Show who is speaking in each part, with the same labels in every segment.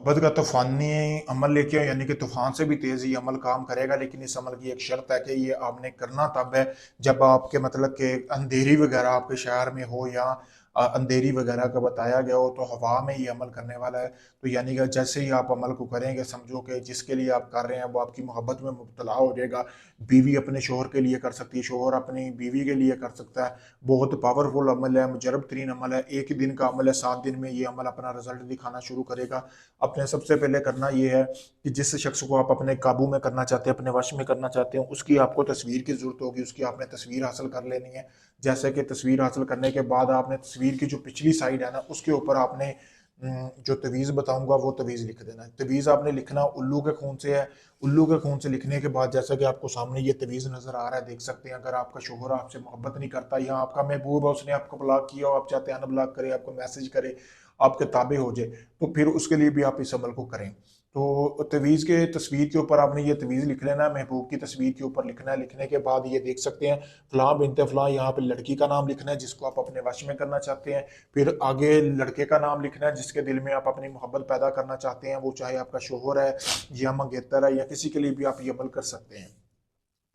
Speaker 1: बद का तूफानी अमल लेके आओ, यानी कि तूफान से भी तेज ये अमल काम करेगा, लेकिन इस अमल की एक शर्त है कि ये आपने करना तब है जब आपके मतलब के अंधेरी वगैरह आपके शहर में हो, या अंधेरी वगैरह का बताया गया हो, तो हवा में ये अमल करने वाला है। तो यानी कि जैसे ही आप अमल को करेंगे, समझो कि जिसके लिए आप कर रहे हैं वो आपकी मोहब्बत में मुब्तला हो जाएगा। बीवी अपने शोहर के लिए कर सकती है, शोहर अपनी बीवी के लिए कर सकता है। बहुत पावरफुल अमल है, मुजरब तरीन अमल है, एक ही दिन का अमल है, 7 दिन में ये अमल अपना रिजल्ट दिखाना शुरू करेगा। अपने सबसे पहले करना ये है कि जिस शख्स को आप अपने काबू में करना चाहते हैं, अपने वश में करना चाहते हैं, उसकी आपको तस्वीर की जरूरत होगी, उसकी आपने तस्वीर हासिल कर लेनी है। जैसे कि तस्वीर हासिल करने के बाद आपने तस्वीर की जो पिछली साइड है ना, उसके ऊपर आपने जो तवीज़ बताऊंगा वो तवीज़ लिख देना है। तवीज़ आपने लिखना उल्लू के खून से है। उल्लू के खून से लिखने के बाद, जैसा कि आपको सामने ये तवीज़ नजर आ रहा है, देख सकते हैं। अगर आपका शोहर आपसे मोहब्बत नहीं करता, या आपका महबूब है, उसने आपको ब्लॉक किया हो, आप चाहते हैं अनब्लॉक करे, आपको मैसेज करे, आपके ताबे हो जाए, तो फिर उसके लिए भी आप इस अमल को करें। तो तवीज़ के तस्वीर के ऊपर आपने ये तवीज़ लिख लेना है, महबूब की तस्वीर के ऊपर लिखना है। लिखने के बाद ये देख सकते हैं, फलां बिनते फलां, यहाँ पे लड़की का नाम लिखना है जिसको आप अपने वश में करना चाहते हैं। फिर आगे लड़के का नाम लिखना है जिसके दिल में आप अपनी मोहब्बत पैदा करना चाहते हैं, वो चाहे आपका शोहर है या मंगेतर है या किसी के लिए भी आप ये अमल कर सकते हैं।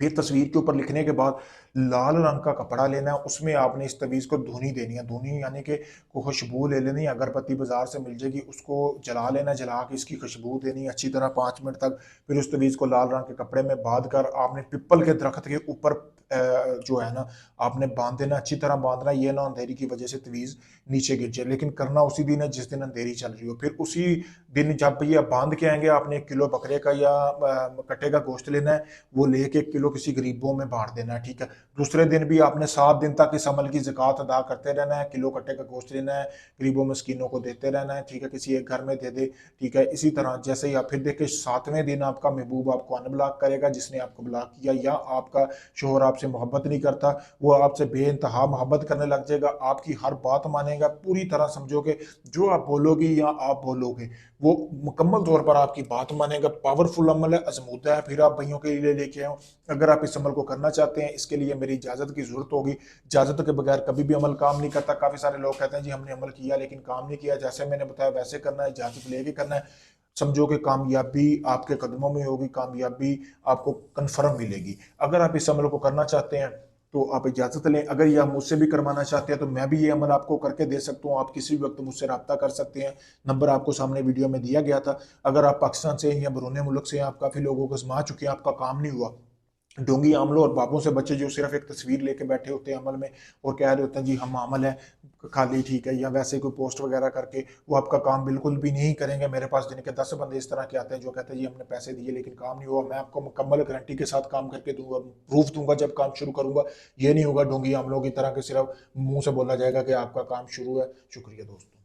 Speaker 1: फिर तस्वीर के ऊपर लिखने के बाद लाल रंग का कपड़ा लेना है, उसमें आपने इस तवीज़ को धुनी देनी है। धुनी यानी कि को खुशबू ले लेनी है, अगरबत्ती बाजार से मिल जाएगी, उसको जला लेना, जला के इसकी खुशबू देनी है अच्छी तरह 5 मिनट तक। फिर उस तवीज़ को लाल रंग के कपड़े में बांध कर आपने पिपल के दरख्त के ऊपर जो है ना, आपने बांध देना, अच्छी तरह बांधना, ये ना अंधेरी की वजह से तवीज़ नीचे गिर जाए। लेकिन करना उसी दिन है जिस दिन अंधेरी चल रही हो। फिर उसी दिन जब ये बांध के आएंगे, आपने 1 किलो बकरे का या कट्टे का गोश्त लेना है, वो लेके 1 किलो किसी गरीबों में बांट देना है, ठीक है। दूसरे दिन भी आपने 7 दिन तक इस अमल की ज़कात अदा करते रहना है, किलो कट्टे का गोश्त लेना है, गरीबों मस्कीनों को देते रहना है, ठीक है, किसी एक घर में दे दे, ठीक है। इसी तरह जैसे ही आप फिर देखिए 7वें दिन आपका महबूब आपको अनब्लॉक करेगा, जिसने आपको ब्लॉक किया, या आपका शोहर आपसे मोहब्बत नहीं करता, वो आपसे बेइंतहा मोहब्बत करने लग जाएगा, आपकी हर बात मानेगा, पूरी तरह समझोगे जो आप बोलोगे या आप बोलोगे वो मुकम्मल तौर पर आपकी बात मानेगा। पावरफुल अमल है, आजमूदा है, फिर आप भाइयों के लिए लेके आओ। अगर आप इस अमल को करना चाहते हैं, इसके लिए मेरी इजाज़त की ज़रूरत होगी। इजाज़त के बगैर कभी भी अमल काम नहीं करता। काफ़ी सारे लोग कहते हैं जी हमने अमल किया लेकिन काम नहीं किया, जैसे मैंने बताया वैसे करना है, इजाज़त लेके करना है। समझो कि कामयाबी आपके कदमों में होगी, कामयाबी आपको कन्फर्म मिलेगी। अगर आप इस अमल को करना चाहते हैं तो आप इजाज़त लें। अगर ये आप मुझसे भी करवाना चाहते हैं तो मैं भी ये अमल आपको करके दे सकता हूँ। आप किसी भी वक्त मुझसे रब्ता कर सकते हैं। नंबर आपको सामने वीडियो में दिया गया था। अगर आप पाकिस्तान से या बैरून मुल्क से हैं, आप काफ़ी लोगों को आजमा चुके हैं, आपका काम नहीं हुआ, ढोंगी आमलों और बाबों से बच्चे जो सिर्फ एक तस्वीर लेके बैठे होते हैं अमल में, और कह रहे होते हैं जी हम अमल है खाली, ठीक है, या वैसे कोई पोस्ट वगैरह करके, वो आपका काम बिल्कुल भी नहीं करेंगे। मेरे पास दिन के 10 बंदे इस तरह के आते हैं जो कहते हैं जी हमने पैसे दिए लेकिन काम नहीं हुआ। मैं आपको मुकम्मल गारंटी के साथ काम करके दूंगा, प्रूफ दूंगा जब काम शुरू करूंगा। ये नहीं होगा ढोंगी आमलों की तरह के सिर्फ मुंह से बोला जाएगा कि आपका काम शुरू है। शुक्रिया दोस्तों।